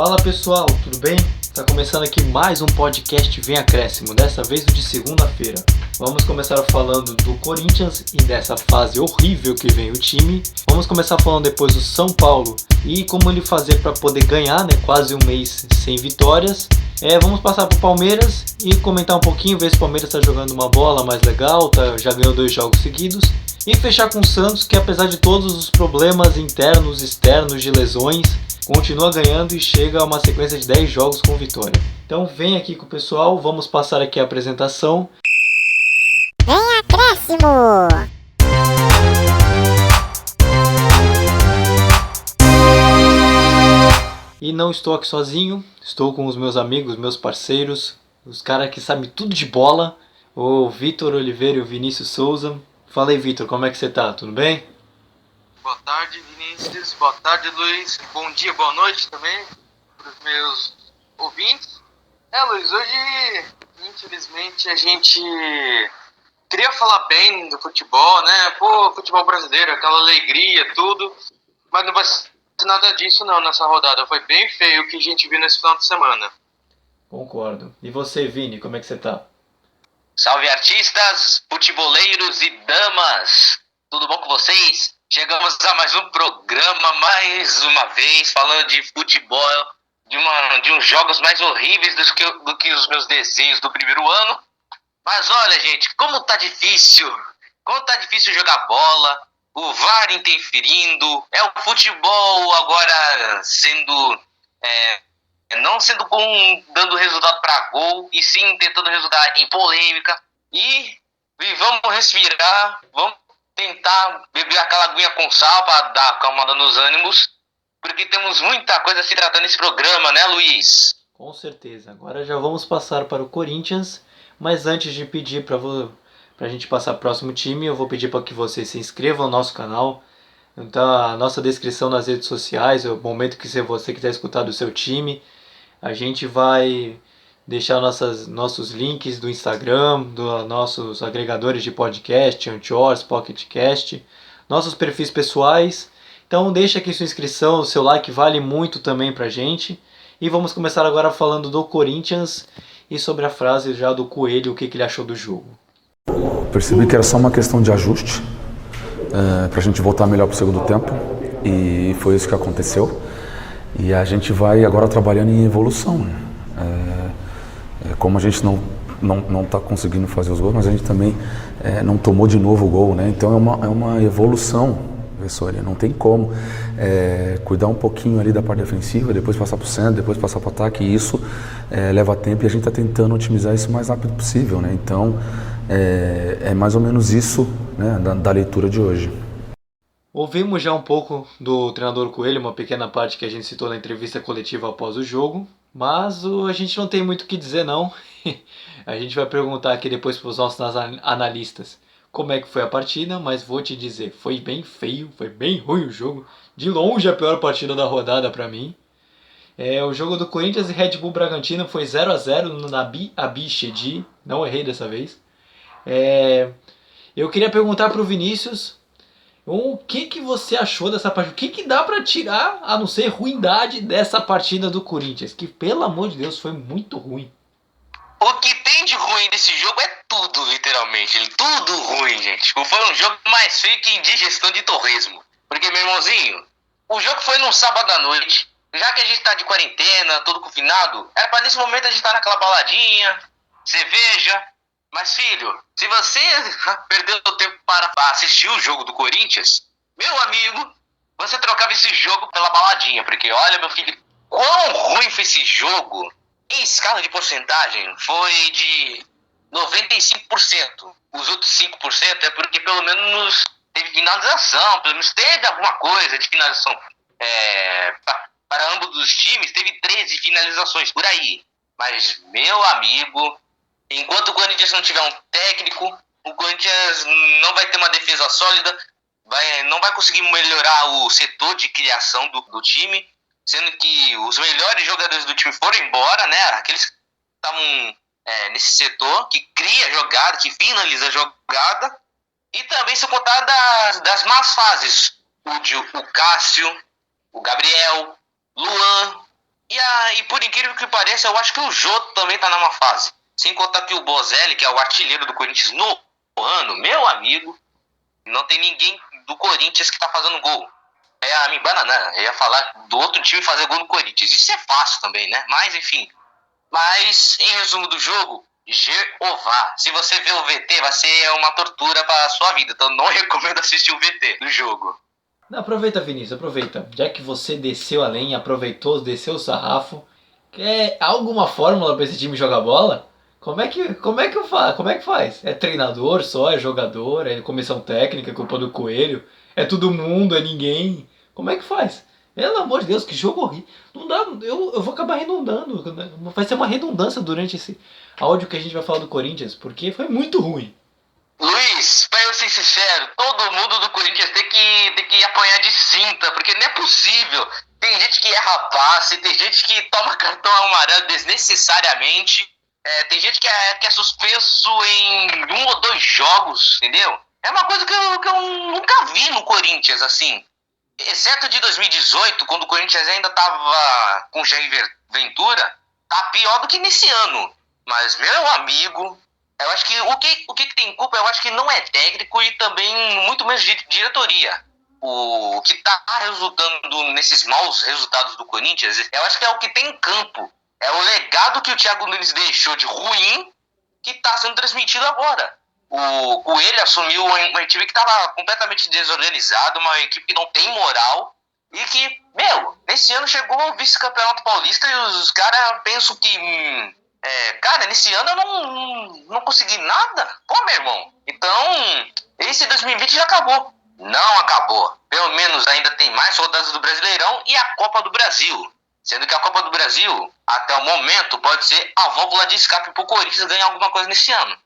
Fala pessoal, tudo bem? Está começando aqui mais um podcast Vem Acréscimo, dessa vez o de segunda-feira. Vamos começar falando do Corinthians e dessa fase horrível que vem o time. Vamos começar falando depois do São Paulo e como ele fazer para poder ganhar, quase um mês sem vitórias. Vamos passar para o Palmeiras e comentar um pouquinho, ver se o Palmeiras está jogando uma bola mais legal, já ganhou 2 jogos seguidos. E fechar com o Santos, que apesar de todos os problemas internos, externos, de lesões, continua ganhando e chega a uma sequência de 10 jogos com vitória. Então vem aqui com o pessoal, vamos passar aqui a apresentação. Vem Acréscimo! E não estou aqui sozinho, estou com os meus amigos, meus parceiros, os caras que sabem tudo de bola, o Vitor Oliveira e o Vinícius Souza. Fala aí, Vitor, como é que você tá? Tudo bem? Boa tarde, Vinícius. Boa tarde, Luiz. Bom dia, boa noite também para os meus ouvintes. Luiz, hoje, infelizmente, a gente queria falar bem do futebol, né? Futebol brasileiro, aquela alegria, tudo. Mas não vai ser nada disso, não, nessa rodada. Foi bem feio o que a gente viu nesse final de semana. Concordo. E você, Vini, como é que você tá? Salve artistas, futeboleiros e damas! Tudo bom com vocês? Chegamos a mais um programa, mais uma vez, falando de futebol, de uns jogos mais horríveis do que os meus desenhos do primeiro ano. Mas olha, gente, como tá difícil jogar bola, o VAR interferindo, o futebol agora não sendo bom, dando resultado para gol, e sim tentando resultar em polêmica. E vamos respirar, vamos tentar beber aquela aguinha com sal para dar acalmada nos ânimos, porque temos muita coisa a se tratar nesse programa, né, Luiz? Com certeza. Agora já vamos passar para o Corinthians, mas antes de pedir para a gente passar para o próximo time, eu vou pedir para que você se inscreva no nosso canal. Então, a nossa descrição nas redes sociais, o momento que você quiser escutar do seu time, a gente vai deixar nossos links do Instagram, dos nossos agregadores de podcast, Anchor, PocketCast, nossos perfis pessoais. Então deixa aqui sua inscrição, o seu like vale muito também pra gente. E vamos começar agora falando do Corinthians e sobre a frase já do Coelho, o que ele achou do jogo. Percebi que era só uma questão de ajuste, pra gente voltar melhor pro segundo tempo, e foi isso que aconteceu. E a gente vai agora trabalhando em evolução, né? Como a gente não está conseguindo fazer os gols, mas a gente também não tomou de novo o gol, né? Então é uma evolução, professor, não tem como cuidar um pouquinho ali da parte defensiva, depois passar para o centro, depois passar para o ataque, e isso leva tempo e a gente está tentando otimizar isso o mais rápido possível, né? Então é mais ou menos isso, né, da leitura de hoje. Ouvimos já um pouco do treinador Coelho, uma pequena parte que a gente citou na entrevista coletiva após o jogo, mas a gente não tem muito o que dizer não. A gente vai perguntar aqui depois para os nossos analistas como é que foi a partida, mas vou te dizer, foi bem feio, foi bem ruim o jogo, de longe a pior partida da rodada para mim. O jogo do Corinthians e Red Bull Bragantino foi 0-0 no Nabi Abichedi, não errei dessa vez. Eu queria perguntar para o Vinícius, o que você achou dessa partida? O que dá pra tirar, a não ser ruindade, dessa partida do Corinthians? Que, pelo amor de Deus, foi muito ruim. O que tem de ruim desse jogo é tudo, literalmente. Tudo ruim, gente. Foi um jogo mais feio que indigestão de torresmo. Porque, meu irmãozinho, o jogo foi num sábado à noite. Já que a gente tá de quarentena, todo confinado, era pra nesse momento a gente tá naquela baladinha, cerveja. Mas, filho, se você perdeu o tempo para assistir o jogo do Corinthians, meu amigo, você trocava esse jogo pela baladinha. Porque, olha, meu filho, quão ruim foi esse jogo. Em escala de porcentagem, foi de 95%. Os outros 5% é porque pelo menos teve finalização, pelo menos teve alguma coisa de finalização. Para ambos os times, teve 13 finalizações por aí. Mas, meu amigo, enquanto o Corinthians não tiver um técnico, o Corinthians não vai ter uma defesa sólida, não vai conseguir melhorar o setor de criação do time, sendo que os melhores jogadores do time foram embora, né? Aqueles que estavam nesse setor, que cria jogada, que finaliza a jogada, e também se contar das más fases. O Cássio, o Gabriel, Luan, e por incrível que pareça, eu acho que o Jô também tá numa fase. Sem contar que o Bozelli, que é o artilheiro do Corinthians no ano, meu amigo, não tem ninguém do Corinthians que tá fazendo gol. É me bananando, eu ia falar do outro time fazer gol no Corinthians. Isso é fácil também, né? Mas, enfim. Mas, em resumo do jogo, Jeová. Se você ver o VT, vai ser uma tortura pra sua vida. Então, não recomendo assistir o VT do jogo. Não, aproveita, Vinícius, aproveita. Já que você desceu a lenha, aproveitou, desceu o sarrafo, quer alguma fórmula pra esse time jogar bola? Como é que faz? É treinador só? É jogador? É comissão técnica? É culpa do Coelho? É todo mundo? É ninguém? Como é que faz? Pelo amor de Deus, que jogo horrível. Não dá, eu vou acabar redundando. Vai ser uma redundância durante esse áudio que a gente vai falar do Corinthians, porque foi muito ruim. Luiz, pra eu ser sincero, todo mundo do Corinthians tem que apanhar de cinta, porque não é possível. Tem gente que erra passe, tem gente que toma cartão amarelo desnecessariamente, tem gente que é suspenso em 1 ou 2 jogos, entendeu? É uma coisa que eu nunca vi no Corinthians, assim. Exceto de 2018, quando o Corinthians ainda tava com Jair Ventura, tá pior do que nesse ano. Mas, meu amigo, eu acho que o que tem culpa, eu acho que não é técnico e também muito menos diretoria. O que tá resultando nesses maus resultados do Corinthians, eu acho que é o que tem em campo. É o legado que o Thiago Nunes deixou de ruim que tá sendo transmitido agora. O Coelho assumiu uma equipe que estava completamente desorganizada, uma equipe que não tem moral e que, nesse ano chegou ao vice-campeonato paulista e os caras pensam que, cara, nesse ano eu não consegui nada. Pô, meu irmão, então esse 2020 já acabou. Não acabou. Pelo menos ainda tem mais rodadas do Brasileirão e a Copa do Brasil. Sendo que a Copa do Brasil, até o momento, pode ser a válvula de escape pro Corinthians ganhar alguma coisa nesse ano.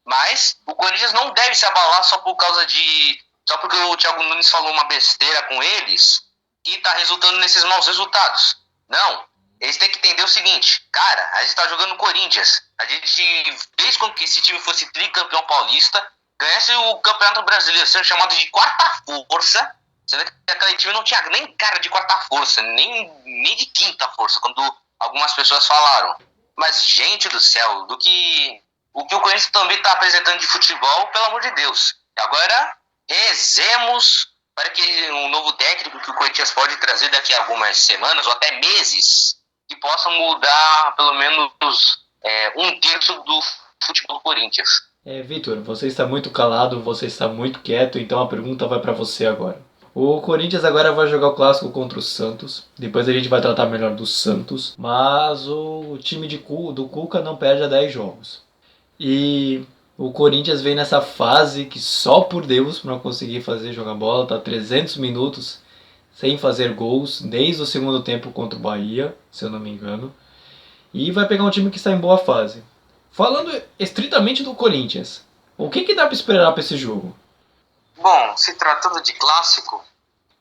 Mas o Corinthians não deve se abalar só porque o Thiago Nunes falou uma besteira com eles que tá resultando nesses maus resultados. Não, eles têm que entender o seguinte, cara, a gente tá jogando no Corinthians. A gente fez com que esse time fosse tricampeão paulista, ganhasse o Campeonato Brasileiro, sendo chamado de quarta força, sendo que aquele time não tinha nem cara de quarta força, nem de quinta força, quando algumas pessoas falaram. Mas, gente do céu, o que o Corinthians também está apresentando de futebol, pelo amor de Deus. Agora, rezemos para que um novo técnico que o Corinthians pode trazer daqui a algumas semanas ou até meses, que possa mudar pelo menos 1/3 do futebol do Corinthians. Vitor, você está muito calado, você está muito quieto, então a pergunta vai para você agora. O Corinthians agora vai jogar o clássico contra o Santos. Depois a gente vai tratar melhor do Santos. Mas o time do Cuca não perde a 10 jogos. E o Corinthians vem nessa fase que só por Deus para conseguir jogar bola. Tá 300 minutos sem fazer gols desde o segundo tempo contra o Bahia, se eu não me engano. E vai pegar um time que está em boa fase. Falando estritamente do Corinthians, o que dá para esperar para esse jogo? Bom, se tratando de clássico,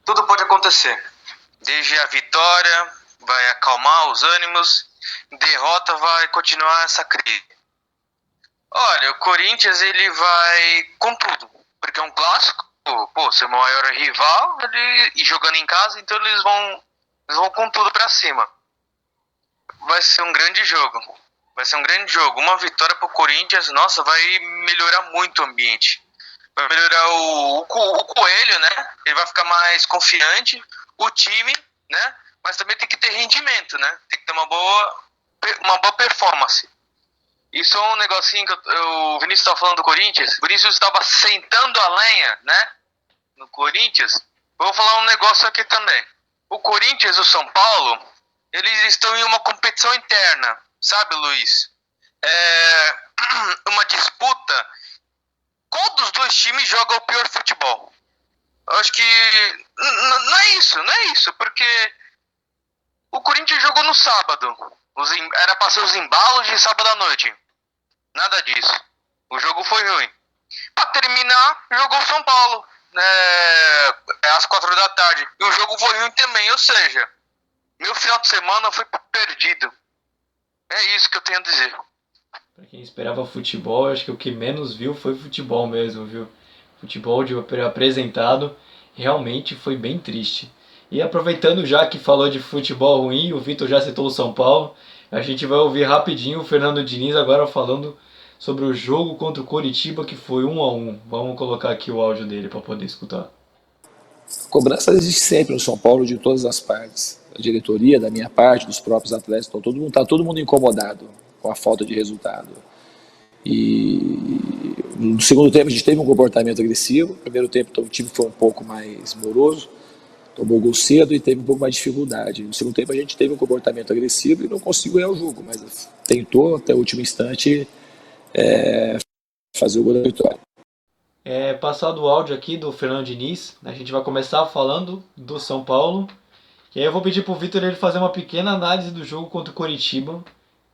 tudo pode acontecer. Desde a vitória, vai acalmar os ânimos, derrota vai continuar essa crise. Olha, o Corinthians ele vai com tudo, porque é um clássico, seu maior rival, e jogando em casa, então eles vão com tudo pra cima. Vai ser um grande jogo. Uma vitória pro Corinthians, nossa, vai melhorar muito o ambiente. Vai melhorar o Coelho, né? Ele vai ficar mais confiante, o time, né? Mas também tem que ter rendimento, né? Tem que ter uma boa performance. Isso é um negocinho que o Vinícius estava falando do Corinthians. O Vinícius estava sentando a lenha, né? No Corinthians. Eu vou falar um negócio aqui também. O Corinthians e o São Paulo, eles estão em uma competição interna, sabe, Luiz? Uma disputa. Qual dos dois times joga o pior futebol? Eu acho que não é isso, porque o Corinthians jogou no sábado. Era pra ser os embalos de sábado à noite. Nada disso. O jogo foi ruim. Pra terminar, jogou o São Paulo. Às 4 da tarde. E o jogo foi ruim também. Ou seja, meu final de semana foi perdido. É isso que eu tenho a dizer. Pra quem esperava futebol, acho que o que menos viu foi futebol mesmo, viu? Futebol apresentado realmente foi bem triste. E aproveitando já que falou de futebol ruim, o Vitor já citou o São Paulo, a gente vai ouvir rapidinho o Fernando Diniz agora falando sobre o jogo contra o Coritiba, que foi 1-1. Vamos colocar aqui o áudio dele para poder escutar. A cobrança existe sempre no São Paulo, de todas as partes. A diretoria, da minha parte, dos próprios atletas, então todo mundo incomodado com a falta de resultado. E no segundo tempo a gente teve um comportamento agressivo. No primeiro tempo o time foi um pouco mais moroso, tomou gol cedo e teve um pouco mais de dificuldade. No segundo tempo a gente teve um comportamento agressivo e não conseguiu ganhar o jogo, mas tentou até o último instante fazer o gol da vitória. Passado o áudio aqui do Fernando Diniz, a gente vai começar falando do São Paulo. E aí eu vou pedir pro Vitor ele fazer uma pequena análise do jogo contra o Coritiba.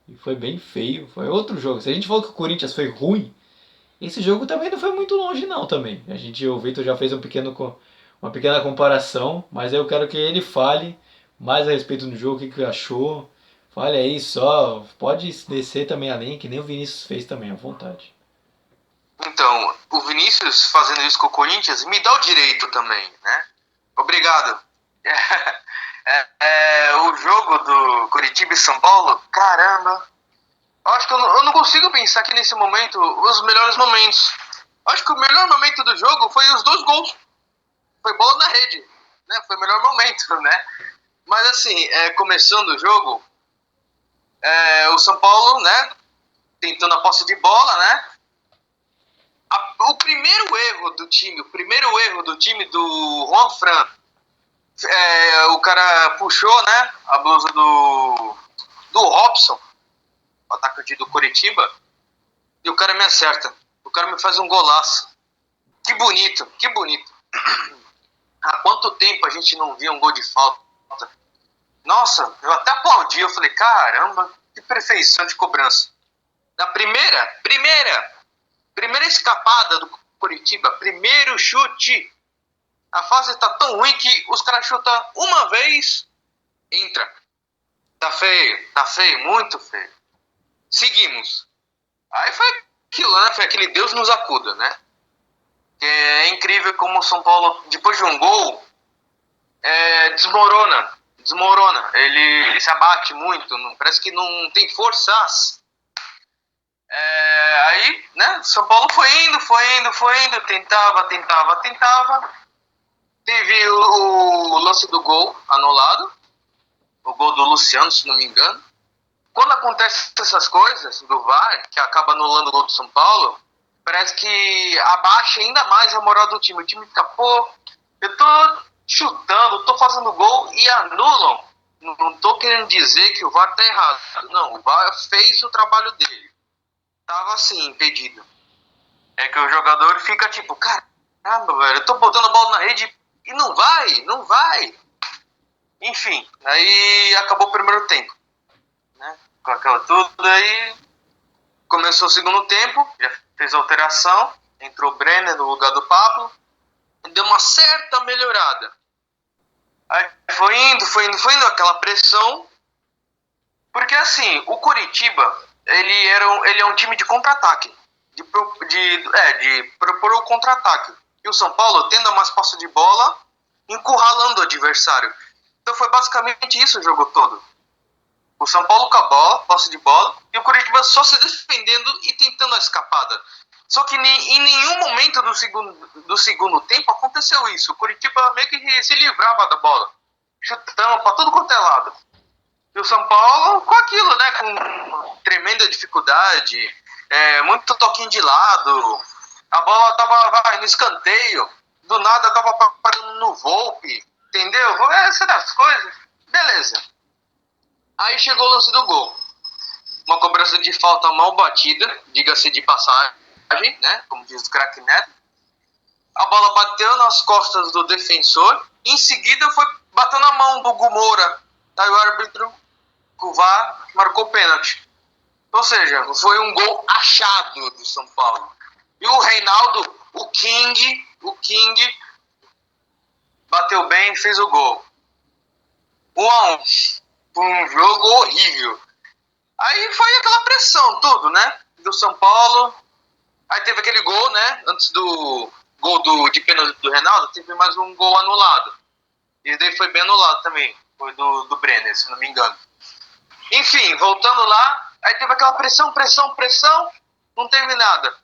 E foi bem feio, foi outro jogo. Se a gente falou que o Corinthians foi ruim, esse jogo também não foi muito longe não também. O Vitor já fez uma pequena comparação, mas eu quero que ele fale mais a respeito do jogo, o que achou. Fale aí só, pode descer também além, que nem o Vinícius fez também, à vontade. Então, o Vinícius fazendo isso com o Corinthians me dá o direito também, né? Obrigado. O jogo do Coritiba e São Paulo, caramba. Eu acho que eu não consigo pensar aqui nesse momento os melhores momentos. Eu acho que o melhor momento do jogo foi os 2 gols. Foi bola na rede, né? Foi o melhor momento, né? Mas assim, começando o jogo, o São Paulo, né? Tentando a posse de bola, né? O primeiro erro do time do Juan Fran, o cara puxou, né, a blusa do Robson, o atacante do Coritiba, e o cara me acerta. O cara me faz um golaço. Que bonito. Há quanto tempo a gente não via um gol de falta? Nossa, eu até aplaudi, eu falei, caramba, que perfeição de cobrança. Na primeira escapada do Coritiba, primeiro chute, a fase tá tão ruim que os caras chutam uma vez, entra. Tá feio, muito feio. Seguimos. Aí foi aquilo, né? Foi aquele Deus nos acuda, né? É incrível como o São Paulo, depois de um gol, desmorona. Ele se abate muito, parece que não tem forças. Aí, né, São Paulo foi indo, tentava. Teve o lance do gol anulado, o gol do Luciano, se não me engano. Quando acontecem essas coisas do VAR, que acaba anulando o gol do São Paulo, parece que abaixa ainda mais a moral do time. O time fica, eu tô chutando, tô fazendo gol e anulam. Não tô querendo dizer que o VAR tá errado. Não, o VAR fez o trabalho dele. Tava assim, impedido. É que o jogador fica tipo, caramba, velho, eu tô botando a bola na rede e não vai. Enfim, aí acabou o primeiro tempo, né? Com aquela tudo, aí começou o segundo tempo, já fez a alteração, entrou o Brenner no lugar do Pablo, e deu uma certa melhorada. Aí foi indo aquela pressão, porque assim, o Coritiba, ele é um time de contra-ataque, de propor o contra-ataque. E o São Paulo tendo mais posse de bola, encurralando o adversário. Então foi basicamente isso o jogo todo. O São Paulo com a bola, posse de bola, e o Coritiba só se defendendo e tentando a escapada. Só que em nenhum momento do segundo tempo aconteceu isso. O Coritiba meio que se livrava da bola, chutando para tudo quanto é lado. E o São Paulo com aquilo, né, com tremenda dificuldade, muito toquinho de lado, a bola tava no escanteio, do nada tava parando no Volpe, entendeu? Essas coisas, beleza. Aí chegou o lance do gol, uma cobrança de falta mal batida, diga-se de passagem, né, como diz o craque Neto. A bola bateu nas costas do defensor, em seguida foi batendo na mão do Gumora, aí o árbitro, o VAR, marcou pênalti. Ou seja, foi um gol achado do São Paulo. E o Reinaldo, o King, bateu bem e fez o gol. 1-1. Foi um jogo horrível. Aí foi aquela pressão, tudo, né? Do São Paulo. Aí teve aquele gol, né? Antes do gol de pênalti do Reinaldo, teve mais um gol anulado. E daí foi bem anulado também. Foi do Brenner, se não me engano. Enfim, voltando lá, aí teve aquela pressão, não teve nada.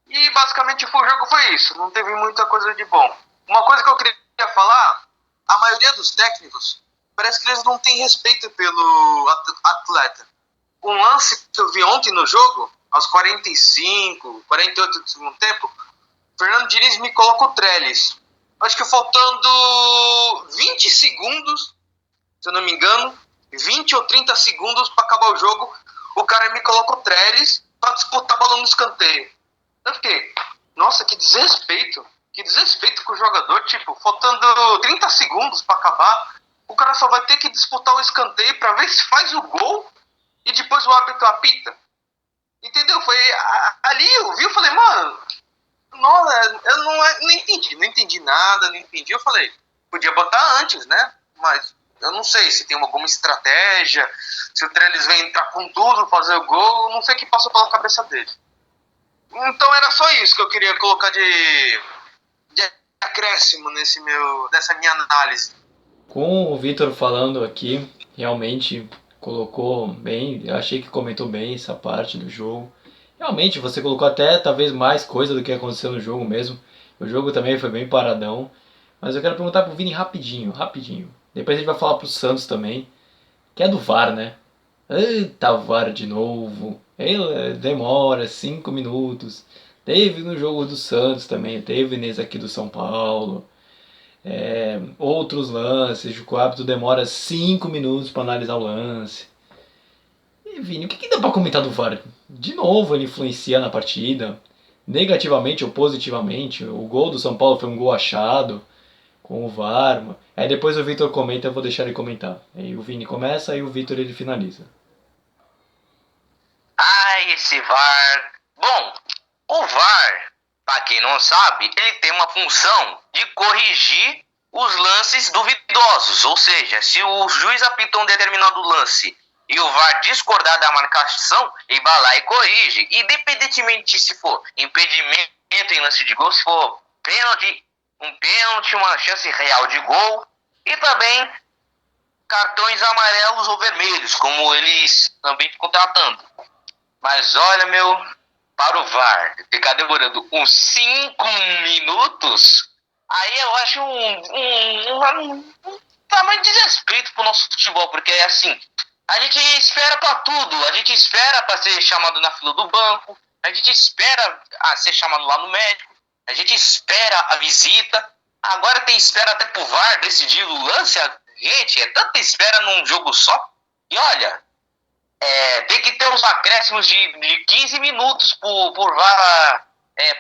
E basicamente o jogo foi isso, não teve muita coisa de bom. Uma coisa que eu queria falar, a maioria dos técnicos, parece que eles não têm respeito pelo atleta. Um lance que eu vi ontem no jogo, aos 45, 48 do segundo tempo, Fernando Diniz me coloca o Trellis. Acho que faltando 20 segundos, se eu não me engano, 20 ou 30 segundos para acabar o jogo, o cara me coloca o Trellis para disputar a bola no escanteio. Eu fiquei, nossa, que desrespeito com o jogador, tipo, faltando 30 segundos para acabar, o cara só vai ter que disputar o escanteio para ver se faz o gol e depois o árbitro apita. Entendeu? Foi ali eu vi, eu falei, mano, não, eu não entendi nada, não entendi. Eu falei, podia botar antes, né? Mas eu não sei se tem alguma estratégia, se o Trellis vem entrar com tudo, fazer o gol, não sei o que passou pela cabeça dele. Então era só isso que eu queria colocar de acréscimo nessa minha análise. Com o Vitor falando aqui, realmente colocou bem, eu achei que comentou bem essa parte do jogo. Realmente, você colocou até talvez mais coisa do que aconteceu no jogo mesmo. O jogo também foi bem paradão. Mas eu quero perguntar pro Vini rapidinho. Depois a gente vai falar pro Santos também, que é do VAR, né? Eita, VAR de novo. Ele demora 5 minutos. Teve no jogo do Santos também, teve nesse aqui do São Paulo. Outros lances, o árbitro demora 5 minutos para analisar o lance. E Vini, o que dá para comentar do VAR? De novo ele influencia na partida, negativamente ou positivamente. O gol do São Paulo foi um gol achado com o VAR. Aí depois o Vitor comenta, eu vou deixar ele comentar. Aí o Vini começa, aí o Vitor ele finaliza. Ai, esse VAR. Bom, o VAR, para quem não sabe, ele tem uma função de corrigir os lances duvidosos. Ou seja, se o juiz apitou um determinado lance e o VAR discordar da marcação, ele vai lá e corrige. Independentemente se for impedimento em lance de gol, se for um pênalti, uma chance real de gol, e também cartões amarelos ou vermelhos, como eles também ficam tratando. Mas olha, para o VAR ficar demorando uns 5 minutos, aí eu acho um tamanho de desrespeito pro nosso futebol, porque é assim, a gente espera para tudo, a gente espera para ser chamado na fila do banco, a gente espera a ser chamado lá no médico, a gente espera a visita, agora tem espera até pro VAR decidir o lance. Gente, é tanta espera num jogo só. E olha, tem que ter uns acréscimos de 15 minutos por VAR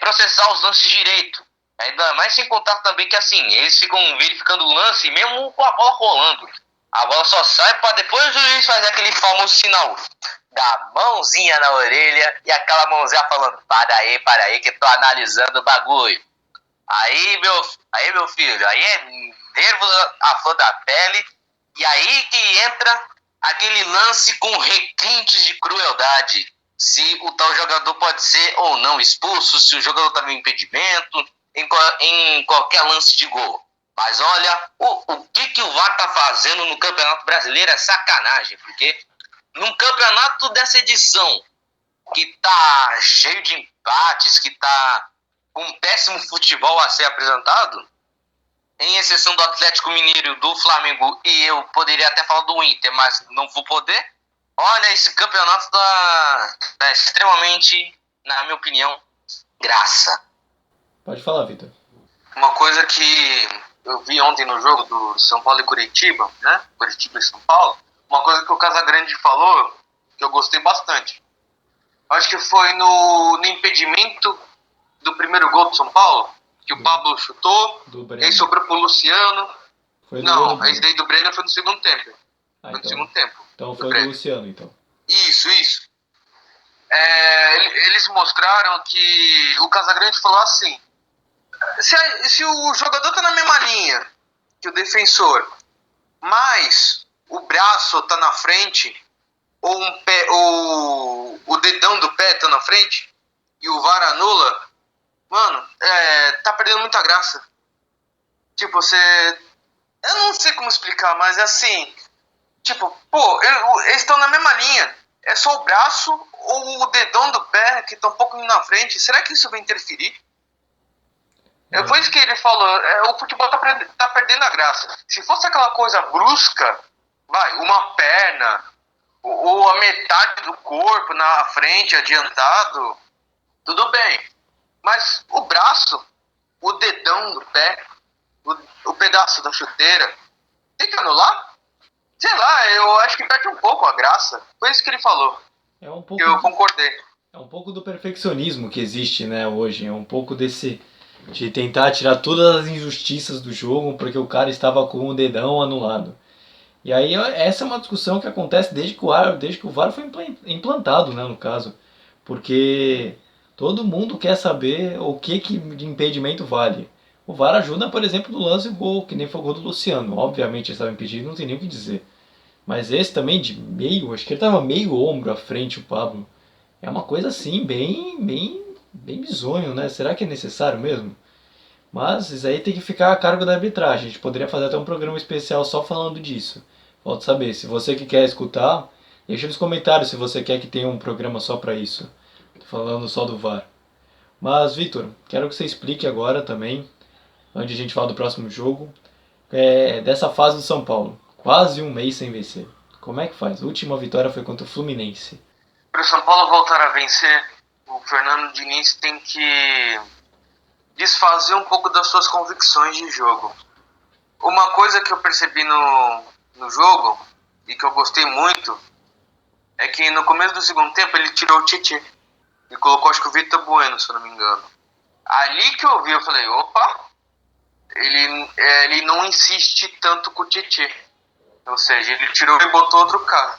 processar os lances direito. Ainda mais sem contar também que assim, eles ficam verificando o lance mesmo com a bola rolando. A bola só sai para depois o juiz fazer aquele famoso sinal da mãozinha na orelha e aquela mãozinha falando, para aí que tô analisando o bagulho. Aí meu filho, aí é nervos à flor da pele, e aí que entra aquele lance com requintes de crueldade, se o tal jogador pode ser ou não expulso, se o jogador tá no impedimento, em qualquer lance de gol. Mas olha, o que o VAR tá fazendo no Campeonato Brasileiro é sacanagem, porque num campeonato dessa edição, que tá cheio de empates, que tá com um péssimo futebol a ser apresentado, em exceção do Atlético Mineiro, do Flamengo, e eu poderia até falar do Inter, mas não vou poder. Olha, esse campeonato tá extremamente, na minha opinião, graça. Pode falar, Vitor. Uma coisa que eu vi ontem no jogo do São Paulo e Curitiba, né? Curitiba e São Paulo, uma coisa que o Casagrande falou, que eu gostei bastante. Acho que foi no impedimento do primeiro gol do São Paulo, que o Pablo chutou, aí sobrou pro Luciano. Não, esse daí do Breno foi no segundo tempo. Foi no segundo tempo. Então foi do Luciano, então. Isso. Eles mostraram que o Casagrande falou assim, se o jogador tá na mesma linha que o defensor, mas o braço tá na frente, ou o dedão do pé tá na frente, e o VAR anula, mano, tá perdendo muita graça. Tipo, você Eu não sei como explicar, mas é assim, tipo, pô, eles estão na mesma linha. É só o braço ou o dedão do pé que tá um pouco na frente. Será que isso vai interferir? Foi isso que ele falou. O futebol tá perdendo a graça. Se fosse aquela coisa brusca, uma perna ou a metade do corpo na frente, adiantado, tudo bem. Mas o braço, o dedão do pé, o pedaço da chuteira, tem que anular? Sei lá, eu acho que perde um pouco a graça. Foi isso que ele falou. Eu concordei. É um pouco do perfeccionismo que existe, né, hoje. É um pouco de tentar tirar todas as injustiças do jogo porque o cara estava com o dedão anulado. E aí essa é uma discussão que acontece desde que o VAR foi implantado, né, no caso. Porque todo mundo quer saber o que de impedimento vale. O VAR ajuda, por exemplo, no lance gol, que nem foi o gol do Luciano. Obviamente ele estava impedido, não tem nem o que dizer. Mas esse também de meio, acho que ele estava meio ombro à frente, o Pablo. É uma coisa assim, bem bizonho, né? Será que é necessário mesmo? Mas isso aí tem que ficar a cargo da arbitragem. A gente poderia fazer até um programa especial só falando disso. Falta saber. Se você que quer escutar, deixa nos comentários se você quer que tenha um programa só para isso. Tô falando só do VAR. Mas, Vitor, quero que você explique agora também, antes de a gente falar do próximo jogo, dessa fase do São Paulo. Quase um mês sem vencer. Como é que faz? A última vitória foi contra o Fluminense. Para o São Paulo voltar a vencer, o Fernando Diniz tem que desfazer um pouco das suas convicções de jogo. Uma coisa que eu percebi no jogo, e que eu gostei muito, é que no começo do segundo tempo ele tirou o Tietê e colocou, acho que o Vitor Bueno, se eu não me engano. Ali que eu vi, eu falei, opa, ele não insiste tanto com o Tietê. Ou seja, ele tirou e botou outro cara.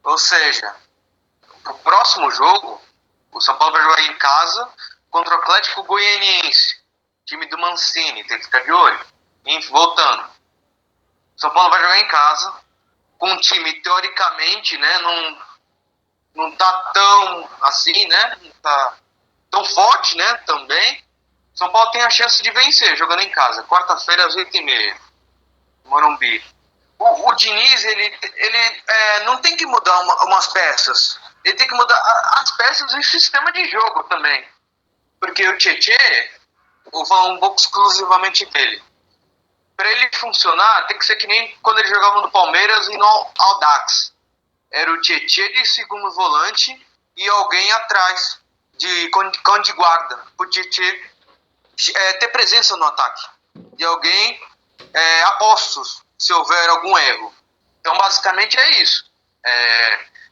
Ou seja, pro próximo jogo, o São Paulo vai jogar em casa contra o Atlético Goianiense, time do Mancini, tem que ficar de olho. Enfim, voltando. O São Paulo vai jogar em casa com um time, teoricamente, né, não tá tão assim, né, não tá tão forte, né, também. São Paulo tem a chance de vencer jogando em casa, quarta-feira às 8h30, Morumbi. O Diniz, ele não tem que mudar umas peças. Ele tem que mudar as peças e o sistema de jogo também. Porque o Tietê, vou falar um pouco exclusivamente dele. Para ele funcionar, tem que ser que nem quando ele jogava no Palmeiras e no Audax. Era o Tietê de segundo volante e alguém atrás, de cão de guarda. O Tietê ter presença no ataque. E alguém a postos, se houver algum erro. Então, basicamente é isso.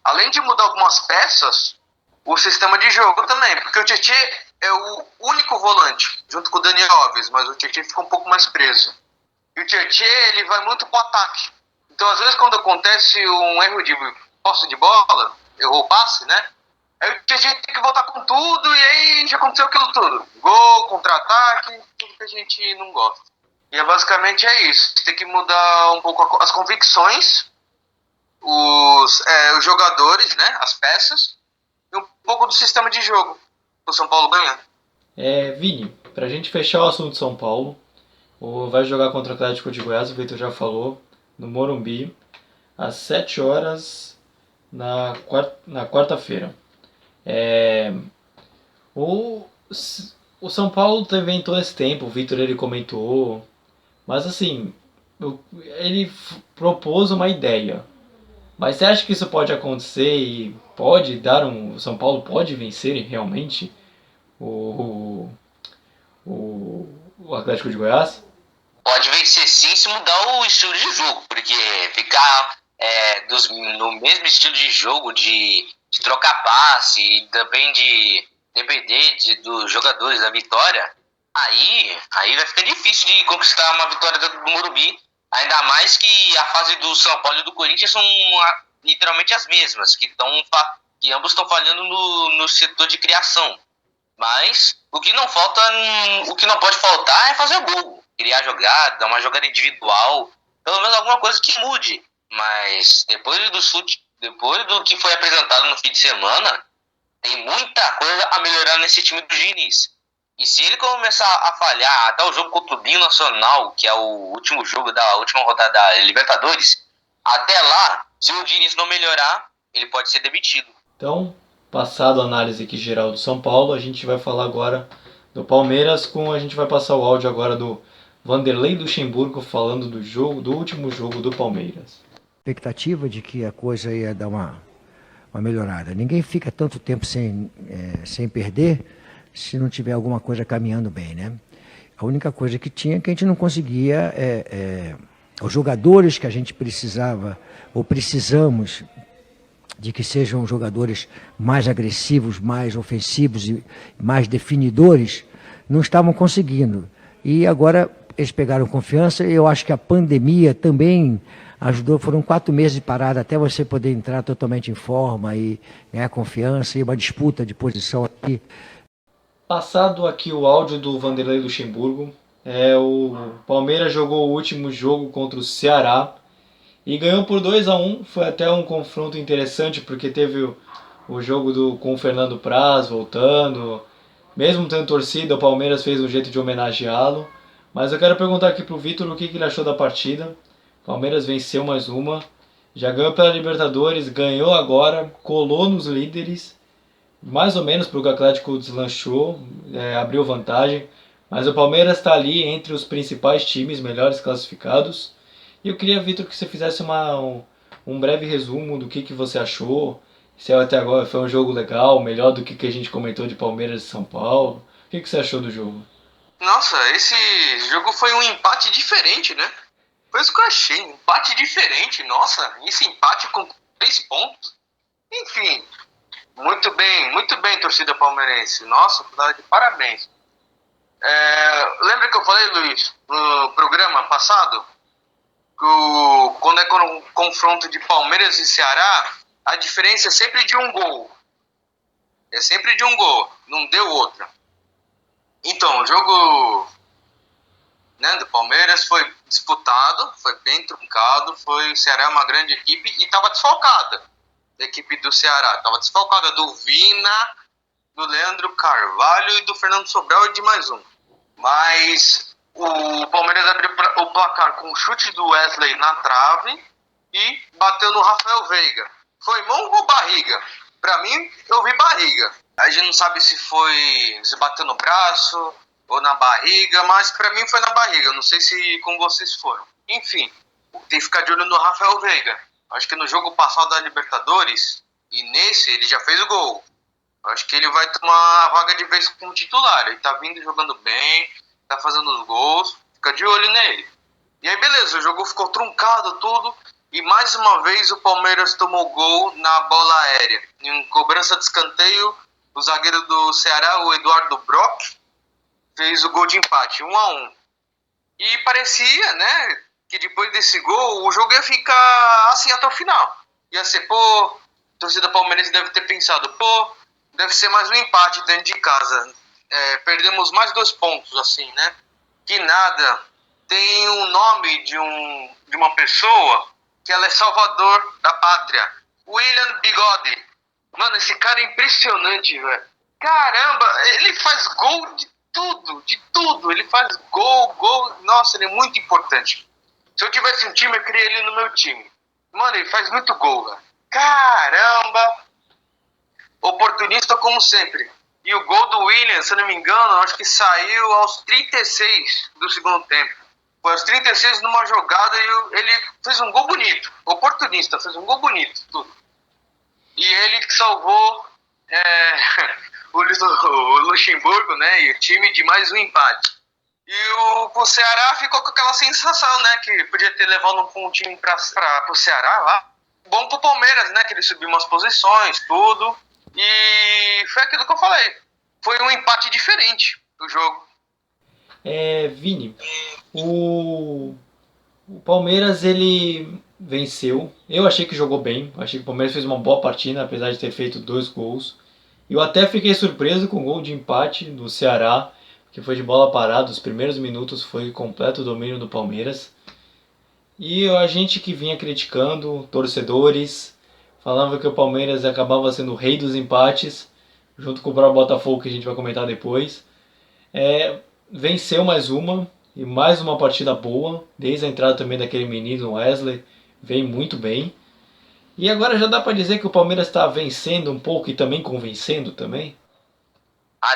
Além de mudar algumas peças, o sistema de jogo também. Porque o Tietê é o único volante, junto com o Daniel Alves, mas o Tietê fica um pouco mais preso. E o Tietê, ele vai muito pro ataque. Então, às vezes, quando acontece um erro de posse de bola, errou o passe, né? Aí o Tietê tem que voltar com tudo e aí já aconteceu aquilo tudo. Gol, contra-ataque, tudo que a gente não gosta. E basicamente é isso. Tem que mudar um pouco as convicções, os jogadores, né, as peças, e um pouco do sistema de jogo para o São Paulo ganhar. Vini, pra gente fechar o assunto de São Paulo, vai jogar contra o Atlético de Goiás, o Vitor já falou, no Morumbi, às 7 horas na quarta-feira. O São Paulo também todo esse tempo, o Vitor ele comentou, mas assim, ele propôs uma ideia. Mas você acha que isso pode acontecer e pode dar o São Paulo pode vencer realmente o Atlético de Goiás? Pode vencer sim se mudar o estilo de jogo, porque ficar no mesmo estilo de jogo, de trocar passe e também de depender dos jogadores da vitória, aí vai ficar difícil de conquistar uma vitória do Morumbi, ainda mais que a fase do São Paulo e do Corinthians são literalmente as mesmas, que ambos estão falhando no setor de criação. Mas o que não pode faltar é fazer gol, criar jogada, dar uma jogada individual, pelo menos alguma coisa que mude. Mas depois do que foi apresentado no fim de semana, tem muita coisa a melhorar nesse time do Diniz. E se ele começar a falhar até o jogo contra o Binacional, que é o último jogo da última rodada da Libertadores, até lá, se o Diniz não melhorar, ele pode ser demitido. Então, passado a análise aqui geral do São Paulo, a gente vai falar agora do Palmeiras, a gente vai passar o áudio agora do Vanderlei Luxemburgo falando do último jogo do Palmeiras. Expectativa de que a coisa ia dar uma melhorada. Ninguém fica tanto tempo sem perder se não tiver alguma coisa caminhando bem, né? A única coisa que tinha que a gente não conseguia os jogadores que a gente precisava ou precisamos de que sejam jogadores mais agressivos, mais ofensivos e mais definidores, não estavam conseguindo. E agora eles pegaram confiança e eu acho que a pandemia também ajudou. Foram 4 meses de parada até você poder entrar totalmente em forma e ganhar confiança e uma disputa de posição aqui. Passado aqui o áudio do Vanderlei Luxemburgo, o Palmeiras jogou o último jogo contra o Ceará e ganhou por 2-1. Foi até um confronto interessante porque teve o jogo com o Fernando Praz voltando. Mesmo tendo torcida, o Palmeiras fez um jeito de homenageá-lo. Mas eu quero perguntar aqui pro Vitor o que ele achou da partida. O Palmeiras venceu mais uma, já ganhou pela Libertadores, ganhou agora, colou nos líderes, mais ou menos porque o Atlético deslanchou, abriu vantagem. Mas o Palmeiras está ali entre os principais times, melhores classificados. E eu queria, Vitor, que você fizesse um breve resumo do que você achou. Se até agora foi um jogo legal, melhor do que a gente comentou de Palmeiras e São Paulo. O que você achou do jogo? Nossa, esse jogo foi um empate diferente, né? Foi isso que eu achei, um empate diferente. Nossa, esse empate com 3 pontos. Enfim, muito bem, torcida palmeirense. Nossa, tá de parabéns. Lembra que eu falei, Luiz, no programa passado? Quando é um confronto de Palmeiras e Ceará, a diferença é sempre de um gol. É sempre de um gol, não deu outra. Então, o jogo, né, do Palmeiras foi disputado, foi bem truncado, o Ceará é uma grande equipe e estava desfalcada. A equipe do Ceará estava desfalcada do Vina, do Leandro Carvalho e do Fernando Sobral e de mais um. Mas o Palmeiras abriu o placar com o chute do Wesley na trave e bateu no Rafael Veiga. Foi mão ou barriga? Pra mim, eu vi barriga. A gente não sabe se bateu no braço ou na barriga, mas pra mim foi na barriga. Não sei se com vocês foram. Enfim, tem que ficar de olho no Rafael Veiga. Acho que no jogo passado da Libertadores, e nesse ele já fez o gol. Acho que ele vai tomar a vaga de vez como titular. Ele tá vindo jogando bem, tá fazendo os gols, fica de olho nele. E aí beleza, o jogo ficou truncado tudo. E mais uma vez o Palmeiras tomou gol na bola aérea. Em cobrança de escanteio, o zagueiro do Ceará, o Eduardo Brock, fez o gol de empate, 1-1. E parecia, né, que depois desse gol o jogo ia ficar assim até o final. Ia ser, a torcida palmeirense deve ter pensado, deve ser mais um empate dentro de casa. Perdemos mais 2 pontos, assim, né? Que nada. Tem um nome de uma pessoa que ela é salvador da pátria. William Bigode. Mano, esse cara é impressionante, velho. Caramba, ele faz gol de tudo. Ele faz gol. Nossa, ele é muito importante. Se eu tivesse um time, eu queria ele no meu time. Mano, ele faz muito gol, velho. Caramba. Oportunista como sempre. E o gol do William, se eu não me engano, acho que saiu aos 36 do segundo tempo. Foi aos 36 numa jogada e ele fez um gol bonito. Oportunista, fez um gol bonito, tudo. E ele que salvou o Luxemburgo, né, e o time de mais um empate. E o Ceará ficou com aquela sensação, né, que podia ter levado um time pro Ceará lá. Bom pro Palmeiras, né, que ele subiu umas posições, tudo. E foi aquilo que eu falei. Foi um empate diferente do jogo. Vini, o Palmeiras, ele venceu. Eu achei que jogou bem. Achei que o Palmeiras fez uma boa partida, apesar de ter feito 2 gols. Eu até fiquei surpreso com o gol de empate do Ceará, que foi de bola parada. Os primeiros minutos foi completo domínio do Palmeiras. E a gente que vinha criticando, torcedores, falava que o Palmeiras acabava sendo o rei dos empates, junto com o próprio Botafogo, que a gente vai comentar depois. Venceu mais uma, e mais uma partida boa, desde a entrada também daquele menino Wesley, vem muito bem. E agora já dá para dizer que o Palmeiras está vencendo um pouco e também convencendo também?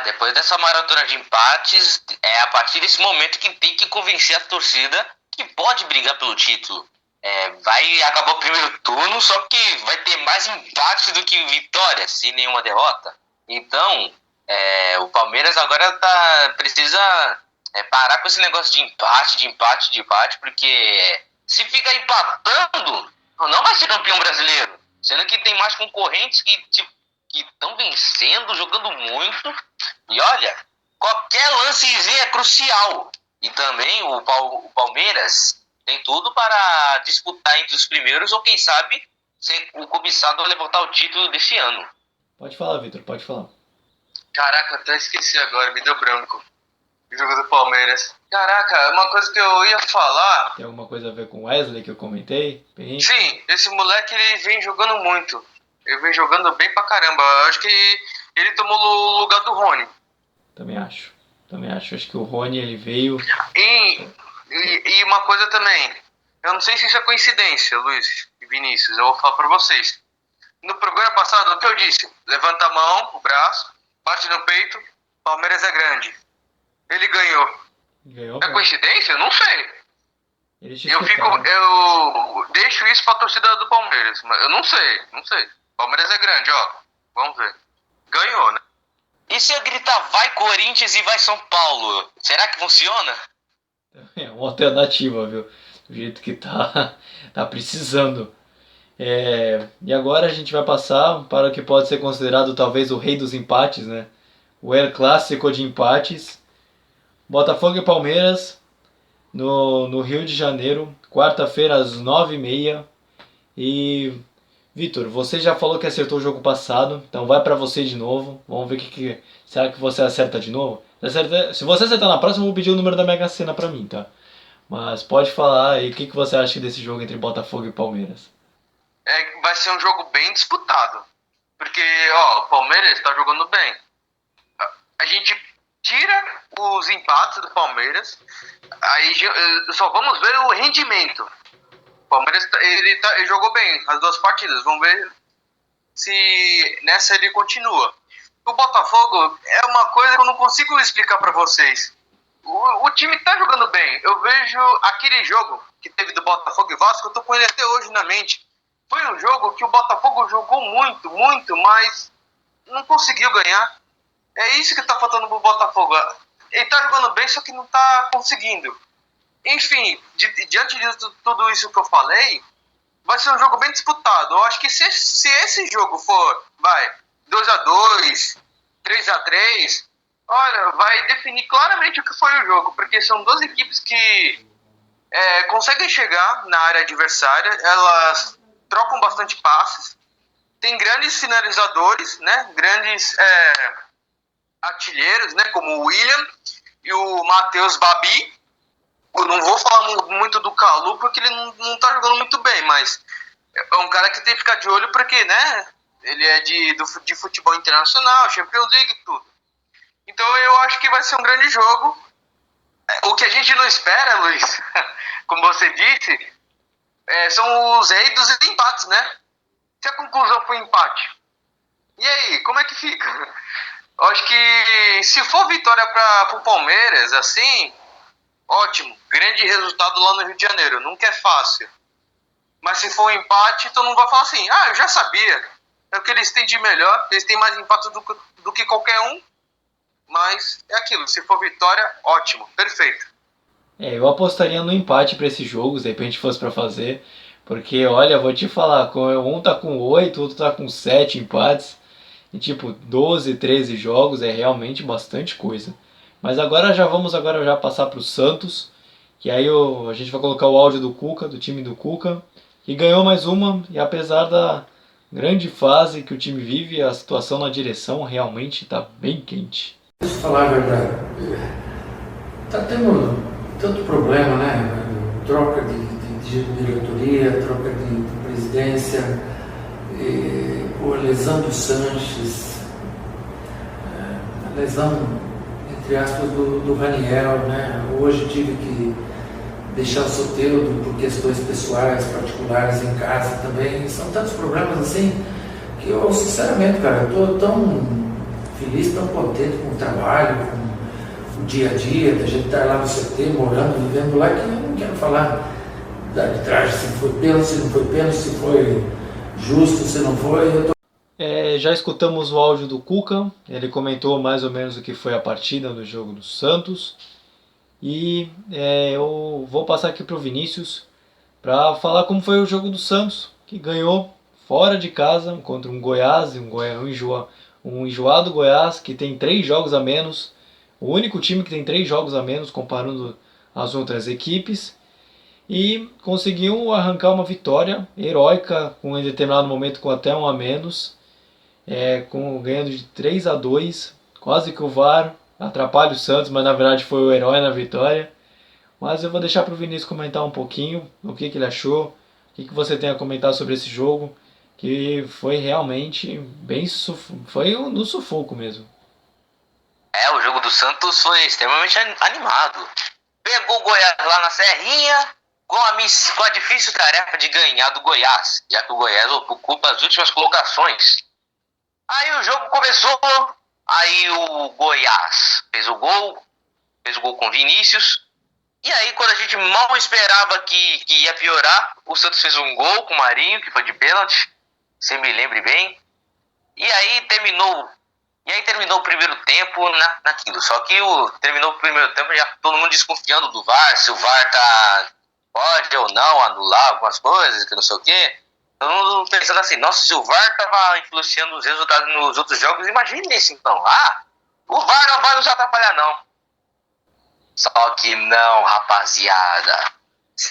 Depois dessa maratona de empates, é a partir desse momento que tem que convencer a torcida que pode brigar pelo título. Vai acabar o primeiro turno, só que vai ter mais empates do que vitórias, sem nenhuma derrota. Então, o Palmeiras agora precisa parar com esse negócio de empate, porque se ficar empatando, não vai ser campeão brasileiro. Sendo que tem mais concorrentes que estão vencendo, jogando muito. E olha, qualquer lancezinho é crucial. E também o Palmeiras tem tudo para disputar entre os primeiros ou, quem sabe, ser o cobiçado a levantar o título desse ano. Pode falar, Vitor, pode falar. Caraca, até esqueci agora, me deu branco. O jogo do Palmeiras. Caraca, uma coisa que eu ia falar... Tem alguma coisa a ver com o Wesley que eu comentei? Sim, esse moleque ele vem jogando muito. Ele vem jogando bem pra caramba. Eu acho que ele tomou o lugar do Rony. Também acho. Acho que o Rony ele veio... E uma coisa também. Eu não sei se isso é coincidência, Luiz e Vinícius. Eu vou falar pra vocês. No programa passado, o que eu disse? Levanta a mão, o braço, bate no peito, Palmeiras é grande. Ele ganhou. É coincidência? Não sei. Eu deixo isso pra torcida do Palmeiras. Mas eu não sei. Palmeiras é grande, ó. Vamos ver. Ganhou, né? E se eu gritar vai Corinthians e vai São Paulo? Será que funciona? É uma alternativa, viu? Do jeito que tá precisando. E agora a gente vai passar para o que pode ser considerado talvez o rei dos empates, né? O El Clássico de empates. Botafogo e Palmeiras no Rio de Janeiro, quarta-feira às 9h30. E Vitor, você já falou que acertou o jogo passado, então vai pra você de novo. Vamos ver será que você acerta de novo? Se você acertar na próxima, eu vou pedir o número da Mega Sena pra mim, tá? Mas pode falar aí o que você acha desse jogo entre Botafogo e Palmeiras. Vai ser um jogo bem disputado. Porque, o Palmeiras tá jogando bem. A gente tira os empates do Palmeiras, aí só vamos ver o rendimento. O Palmeiras ele jogou bem as duas partidas, vamos ver se nessa ele continua. O Botafogo é uma coisa que eu não consigo explicar para vocês. O time tá jogando bem. Eu vejo aquele jogo que teve do Botafogo e Vasco, eu tô com ele até hoje na mente. Foi um jogo que o Botafogo jogou muito, mas não conseguiu ganhar. É isso que tá faltando pro Botafogo. Ele tá jogando bem, só que não tá conseguindo. Enfim, diante de tudo isso que eu falei, vai ser um jogo bem disputado. Eu acho que se esse jogo for, 2-2, 3-3, olha, vai definir claramente o que foi o jogo, porque são duas equipes que conseguem chegar na área adversária, elas trocam bastante passes, tem grandes finalizadores, né, grandes artilheiros, né, como o William e o Matheus Babi. Eu não vou falar muito do Calu porque ele não tá jogando muito bem, mas é um cara que tem que ficar de olho porque, né, ele é de futebol internacional, Champions League e tudo. Então eu acho que vai ser um grande jogo. O que a gente não espera, Luiz, como você disse, são os reis dos empates, né? Se a conclusão foi empate, e aí, como é que fica? Eu acho que se for vitória para o Palmeiras, assim, ótimo, grande resultado lá no Rio de Janeiro, nunca é fácil. Mas se for um empate, todo mundo vai falar assim, eu já sabia, é o que eles têm de melhor, eles têm mais empate do que qualquer um, mas é aquilo, se for vitória, ótimo, perfeito. Eu apostaria no empate para esses jogos, de repente fosse para fazer, porque, olha, vou te falar, um tá com 8, o outro tá com 7 empates, e 12, 13 jogos é realmente bastante coisa. Mas agora já vamos passar para o Santos, que aí a gente vai colocar o áudio do Cuca, do time do Cuca, que ganhou mais uma, e apesar da grande fase que o time vive, a situação na direção realmente está bem quente. Deixa eu falar a verdade, está tendo tanto problema, né? Troca de diretoria, troca de presidência, lesão do Sanches, lesão, entre entre aspas, do Raniel, né? Hoje tive que deixar o Soteldo por questões pessoais, particulares em casa também. São tantos problemas assim que eu, sinceramente, cara, eu tô tão feliz, tão contente com o trabalho, com o dia a dia, da gente estar lá no CT, morando, vivendo lá, que eu não quero falar da arbitragem, se foi pênalti, se não foi pênalti, se foi justo, se não foi. Já escutamos o áudio do Cuca, ele comentou mais ou menos o que foi a partida do jogo do Santos. E eu vou passar aqui para o Vinícius para falar como foi o jogo do Santos, que ganhou fora de casa contra um Goiás, um enjoado Goiás que tem 3 jogos a menos, o único time que tem 3 jogos a menos comparando as outras equipes, e conseguiu arrancar uma vitória heróica em determinado momento com até 1 a menos, ganhando de 3-2, quase que o VAR atrapalha o Santos, mas na verdade foi o herói na vitória. Mas eu vou deixar para o Vinícius comentar um pouquinho o que ele achou, o que você tem a comentar sobre esse jogo, que foi realmente foi no sufoco mesmo. O jogo do Santos foi extremamente animado. Pegou o Goiás lá na Serrinha, com a difícil tarefa de ganhar do Goiás, já que o Goiás ocupa as últimas colocações. Aí o jogo começou, aí o Goiás fez o gol com Vinícius, e aí quando a gente mal esperava que ia piorar, o Santos fez um gol com o Marinho, que foi de pênalti, se me lembre bem, e aí terminou o primeiro tempo naquilo, só que terminou o primeiro tempo já todo mundo desconfiando do VAR, se o VAR pode ou não anular algumas coisas, que não sei o quê. Todo mundo pensando assim, nossa, se o VAR estava influenciando os resultados nos outros jogos, imagine isso então. O VAR não vai nos atrapalhar não. Só que não, rapaziada.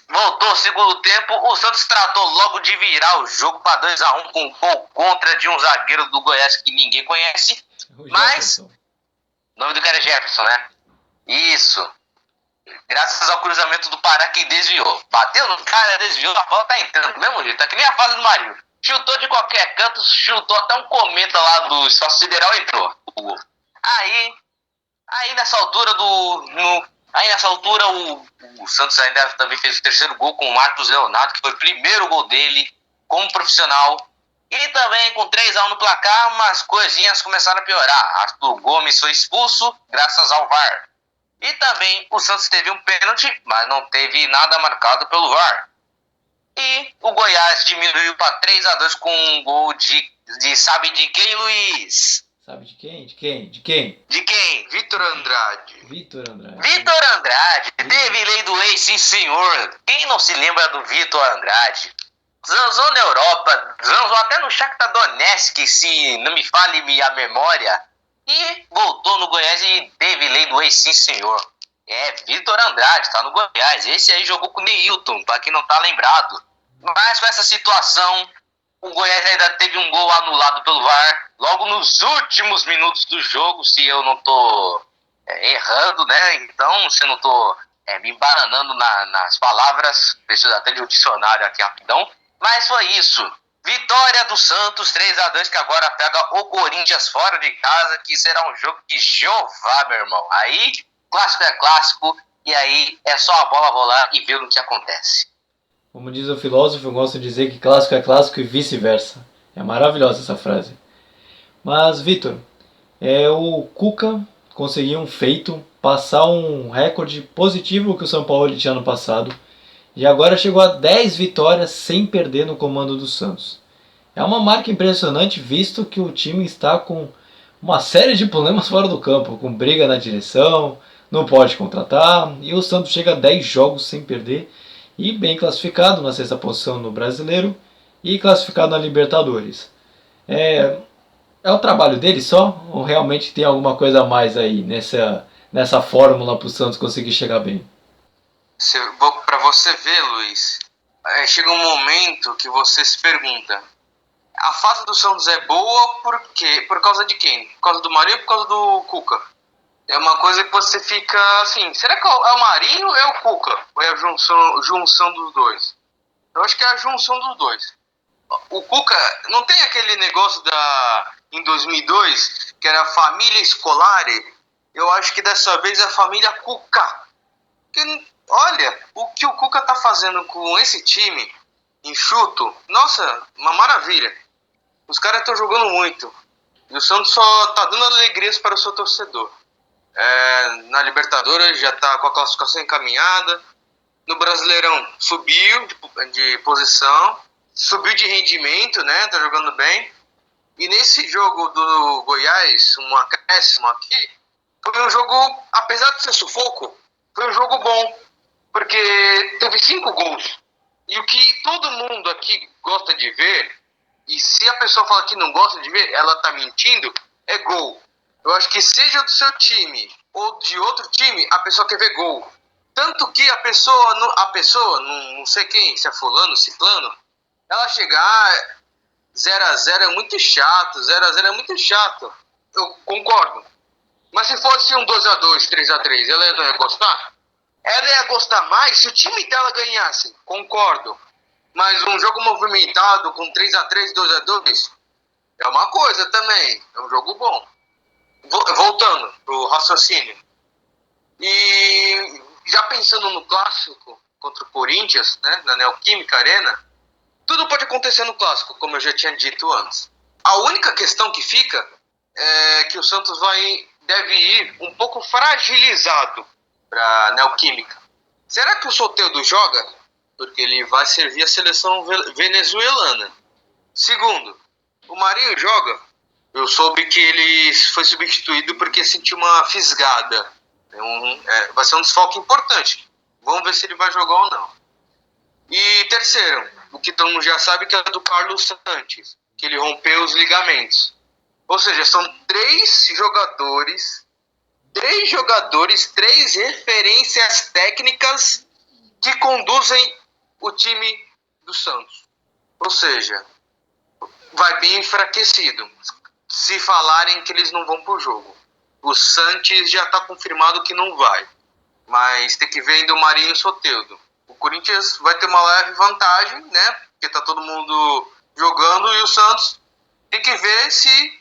Voltou o segundo tempo, o Santos tratou logo de virar o jogo para 2-1 com um gol contra de um zagueiro do Goiás que ninguém conhece. Mas, o nome do cara é Jefferson, né? Isso. Graças ao cruzamento do Pará que desviou. Bateu no cara, desviou, a bola tá entrando do mesmo jeito. Tá que nem a fase do Marinho. Chutou de qualquer canto, chutou até um cometa lá do espaço sideral e entrou. Aí nessa altura o Santos ainda também fez o terceiro gol com o Marcos Leonardo, que foi o primeiro gol dele como profissional. E também com 3-1 no placar, umas coisinhas começaram a piorar. Arthur Gomes foi expulso graças ao VAR. E também o Santos teve um pênalti, mas não teve nada marcado pelo VAR. E o Goiás diminuiu para 3-2 com um gol de sabe de quem, Luiz? Sabe de quem? De quem? De quem? Vitor Andrade. Vitor Andrade. Teve lei do ex, sim senhor. Quem não se lembra do Vitor Andrade? Zanzou na Europa, zanzou até no Shakhtar Donetsk, se não me fale a memória. E voltou no Goiás e teve lei do ex, sim senhor. Vitor Andrade, tá no Goiás. Esse aí jogou com o Neilton, pra quem não tá lembrado. Mas com essa situação, o Goiás ainda teve um gol anulado pelo VAR, logo nos últimos minutos do jogo, se eu não tô errando, né? Então, se eu não tô me embaranando nas palavras, preciso até de um dicionário aqui rapidão. Mas foi isso. Vitória do Santos, 3-2, que agora pega o Corinthians fora de casa, que será um jogo de Jeová, meu irmão. Aí, clássico é clássico, e aí é só a bola rolar e ver o que acontece. Como diz o filósofo, eu gosto de dizer que clássico é clássico e vice-versa. É maravilhosa essa frase. Mas, Vitor, o Cuca conseguiu um feito, passar um recorde positivo que o São Paulo tinha no passado, e agora chegou a 10 vitórias sem perder no comando do Santos. É uma marca impressionante, visto que o time está com uma série de problemas fora do campo, com briga na direção, não pode contratar, e o Santos chega a 10 jogos sem perder, e bem classificado na 6ª posição no Brasileiro, e classificado na Libertadores. É o trabalho dele só, ou realmente tem alguma coisa a mais aí nessa fórmula para o Santos conseguir chegar bem? Para você ver, Luiz, chega um momento que você se pergunta, a fase do Santos é boa por quê? Por causa de quem? Por causa do Marinho ou por causa do Cuca? É uma coisa que você fica assim, será que é o Marinho ou é o Cuca? Ou é a junção dos dois? Eu acho que é a junção dos dois. O Cuca, não tem aquele negócio em 2002, que era família escolar? eu acho que dessa vez é a família Cuca. Porque, olha, o que o Cuca tá fazendo com esse time enxuto, nossa, uma maravilha. Os caras estão jogando muito. E o Santos só tá dando alegrias para o seu torcedor. Na Libertadores já tá com a classificação encaminhada. No Brasileirão subiu de posição, subiu de rendimento, né? Tá jogando bem. E nesse jogo do Goiás, um acréscimo aqui, foi um jogo, apesar de ser sufoco, foi um jogo bom. Porque teve 5 gols. E o que todo mundo aqui gosta de ver, e se a pessoa fala que não gosta de ver, ela tá mentindo, é gol. Eu acho que seja do seu time ou de outro time, a pessoa quer ver gol. Tanto que a pessoa não sei quem, se é fulano, ciclano, ela chegar 0x0 é muito chato, 0x0 é muito chato. Eu concordo. Mas se fosse um 2x2, 3x3, ela não ia gostar? Ela ia gostar mais se o time dela ganhasse, concordo. Mas um jogo movimentado com 3x3, 2x2 é uma coisa também, é um jogo bom. Voltando pro raciocínio. E já pensando no clássico contra o Corinthians, né, na Neoquímica Arena, tudo pode acontecer no clássico, como eu já tinha dito antes. A única questão que fica é que o Santos deve ir um pouco fragilizado para a Neoquímica. Será que o Soteldo joga? Porque ele vai servir a seleção venezuelana. Segundo, o Marinho joga. Eu soube que ele foi substituído porque sentiu uma fisgada. Vai ser um desfalque importante. Vamos ver se ele vai jogar ou não. E terceiro, o que todo mundo já sabe, que é do Carlos Sanches, que ele rompeu os ligamentos. Ou seja, são 3 jogadores, 3 referências técnicas que conduzem o time do Santos. Ou seja, vai bem enfraquecido. Se falarem que eles não vão pro jogo. O Sanches já está confirmado que não vai. Mas tem que ver ainda o Marinho e o Soteldo. O Corinthians vai ter uma leve vantagem, né? Porque tá todo mundo jogando. E o Santos tem que ver se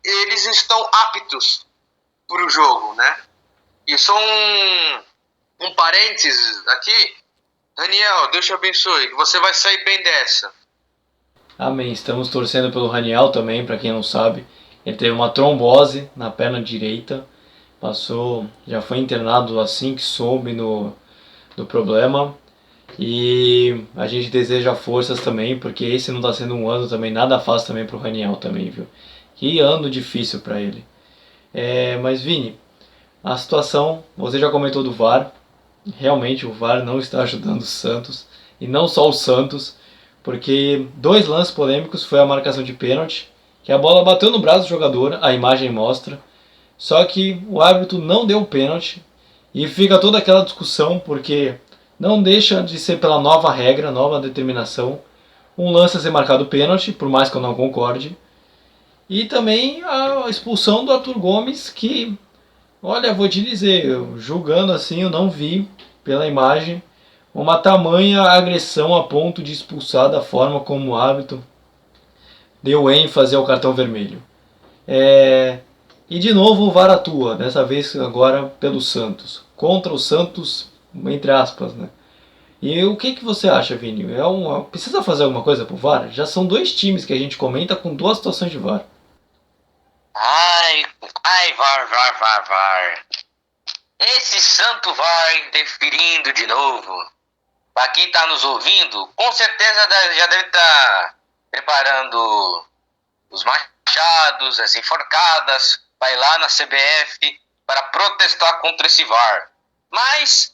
eles estão aptos pro jogo, né? E só um parênteses aqui. Daniel, Deus te abençoe. Que você vai sair bem dessa. Amém. Estamos torcendo pelo Raniel também, para quem não sabe. Ele teve uma trombose na perna direita. Já foi internado assim que soube do problema. E a gente deseja forças também, porque esse não está sendo um ano também nada fácil também para o Raniel também, viu? Que ano difícil para ele. Mas Vini, a situação, você já comentou do VAR. Realmente o VAR não está ajudando o Santos. E não só o Santos, porque 2 lances polêmicos foi a marcação de pênalti, que a bola bateu no braço do jogador, a imagem mostra, só que o árbitro não deu o pênalti, e fica toda aquela discussão, porque não deixa de ser pela nova regra, nova determinação, um lance a ser marcado pênalti, por mais que eu não concorde, e também a expulsão do Arthur Gomes, que, olha, vou te dizer, julgando assim, eu não vi pela imagem uma tamanha agressão a ponto de expulsar da forma como o árbitro deu ênfase ao cartão vermelho. E de novo o VAR atua, dessa vez agora pelo Santos. Contra o Santos, entre aspas, né? E o que você acha, Vini? Precisa fazer alguma coisa pro VAR? Já são 2 times que a gente comenta com 2 situações de VAR. Ai, VAR. Esse santo VAR interferindo de novo. Pra quem tá nos ouvindo, com certeza já deve estar preparando os machados, as enforcadas, vai lá na CBF para protestar contra esse VAR. Mas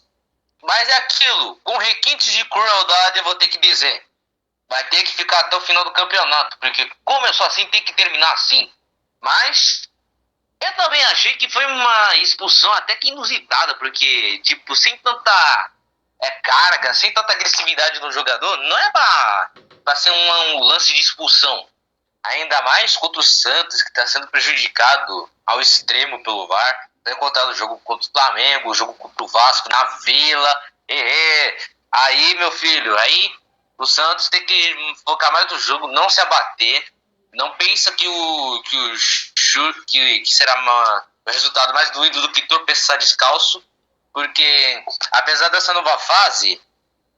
é aquilo, com requintes de crueldade eu vou ter que dizer. Vai ter que ficar até o final do campeonato, porque começou assim, tem que terminar assim. Mas eu também achei que foi uma expulsão até que inusitada, porque, tipo, sem tanta carga, sem tanta agressividade no jogador, não é pra ser um lance de expulsão. Ainda mais contra o Santos, que está sendo prejudicado ao extremo pelo VAR. Tem contado o jogo contra o Flamengo, o jogo contra o Vasco na Vila. Aí, meu filho, aí o Santos tem que focar mais no jogo, não se abater. Não pensa que será o resultado mais doído do que tropeçar descalço, porque apesar dessa nova fase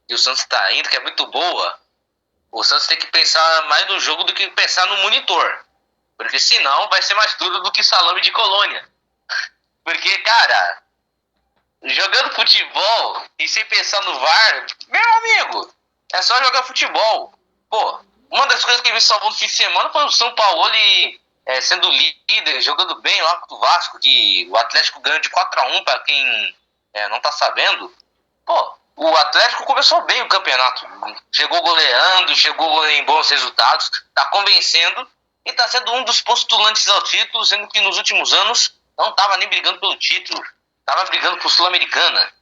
que o Santos está indo, que é muito boa, o Santos tem que pensar mais no jogo do que pensar no monitor, porque senão vai ser mais duro do que salame de colônia. Porque, cara, jogando futebol e sem pensar no VAR, meu amigo, é só jogar futebol. Pô, uma das coisas que me salvou no fim de semana foi o São Paulo sendo líder, jogando bem lá contra o Vasco, que o Atlético ganhou de 4-1, para quem não tá sabendo. Pô, o Atlético começou bem o campeonato, chegou goleando, chegou em bons resultados, tá convencendo e tá sendo um dos postulantes ao título, sendo que nos últimos anos não tava nem brigando pelo título, tava brigando por Sul-Americana.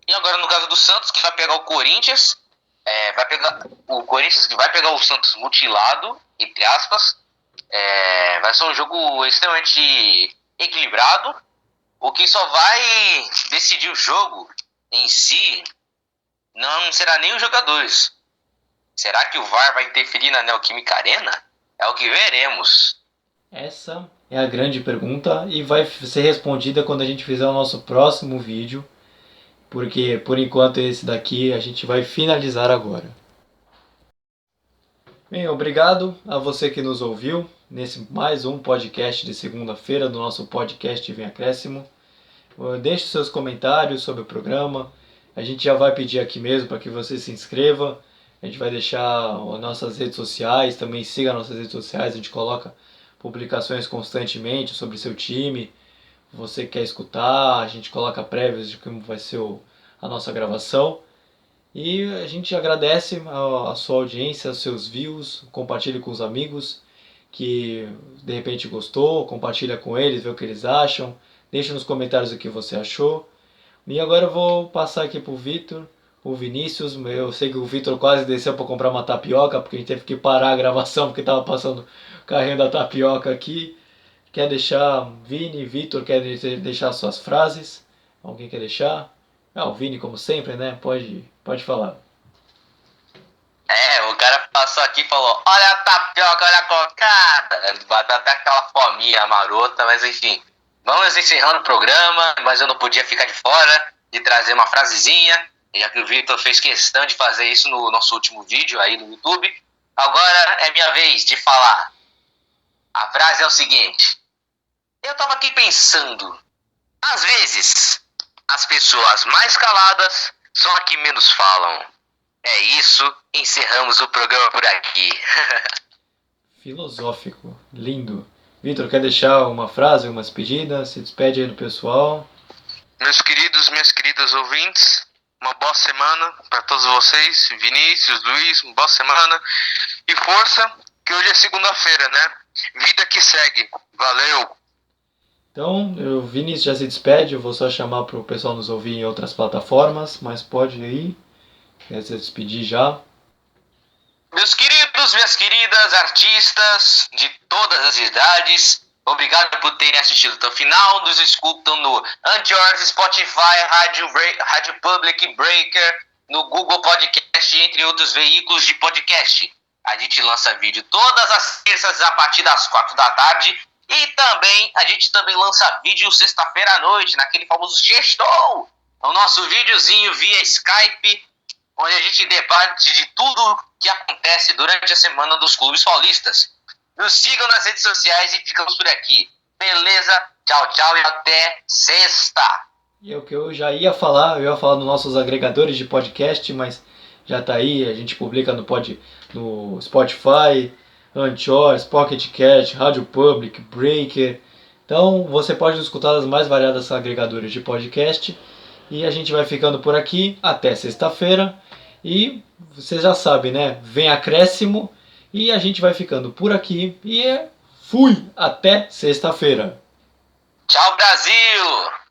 E agora no caso do Santos, que vai pegar o Corinthians, que vai pegar o Santos mutilado, entre aspas. Vai ser um jogo extremamente equilibrado. O que só vai decidir o jogo em si não será nem os jogadores. Será que o VAR vai interferir na Neoquímica Arena? É o que veremos. Essa é a grande pergunta e vai ser respondida quando a gente fizer o nosso próximo vídeo, porque por enquanto esse daqui a gente vai finalizar agora. Bem, obrigado a você que nos ouviu nesse mais um podcast de segunda-feira do nosso podcast Vem Acréscimo. Deixe seus comentários sobre o programa. A gente já vai pedir aqui mesmo para que você se inscreva. A gente vai deixar as nossas redes sociais, também siga nossas redes sociais, a gente coloca publicações constantemente sobre seu time. Você quer escutar, a gente coloca prévias de como vai ser a nossa gravação. E a gente agradece a sua audiência, os seus views, compartilhe com os amigos que de repente gostou, compartilha com eles, vê o que eles acham, deixa nos comentários o que você achou. E agora eu vou passar aqui pro Vitor, o Vinícius. Eu sei que o Vitor quase desceu para comprar uma tapioca, porque a gente teve que parar a gravação porque estava passando o carrinho da tapioca aqui. Quer deixar, Vini, Vitor, quer deixar suas frases? Alguém quer deixar? O Vini, como sempre, né? Pode falar. O cara passou aqui e falou: olha a tapioca, olha a cocada. Bateu até aquela fominha marota, mas enfim. Vamos encerrando o programa, mas eu não podia ficar de fora de trazer uma frasezinha, já que o Victor fez questão de fazer isso no nosso último vídeo aí no YouTube. Agora é minha vez de falar. A frase é o seguinte: eu tava aqui pensando, às vezes as pessoas mais caladas são as que menos falam. É isso, encerramos o programa por aqui. Filosófico, lindo. Vitor, quer deixar uma frase, uma despedida? Se despede aí do pessoal. Meus queridos, minhas queridas ouvintes, uma boa semana para todos vocês. Vinícius, Luiz, uma boa semana. E força, que hoje é segunda-feira, né? Vida que segue. Valeu! Então, o Vinícius já se despede. Eu vou só chamar para o pessoal nos ouvir em outras plataformas, mas pode ir. Quer se despedir já. Meus queridos, minhas queridas, artistas de todas as idades, obrigado por terem assistido até o final. Nos escutam no Anchor, Spotify, Rádio Public, Breaker, no Google Podcast, entre outros veículos de podcast. A gente lança vídeo todas as terças a partir das 4 da tarde. E também, a gente também lança vídeo sexta-feira à noite, naquele famoso sextou. O nosso videozinho via Skype, onde a gente debate de tudo que acontece durante a semana dos clubes paulistas. Nos sigam nas redes sociais e ficamos por aqui. Beleza? Tchau, tchau e até sexta! E é o que eu já ia falar, eu ia falar dos nossos agregadores de podcast, mas já tá aí, a gente publica no Spotify, Anchor, Pocket Cast, Rádio Public, Breaker. Então você pode escutar as mais variadas agregadores de podcast. E a gente vai ficando por aqui até sexta-feira. E você já sabe, né? Vem acréscimo. E a gente vai ficando por aqui. E fui! Até sexta-feira. Tchau, Brasil!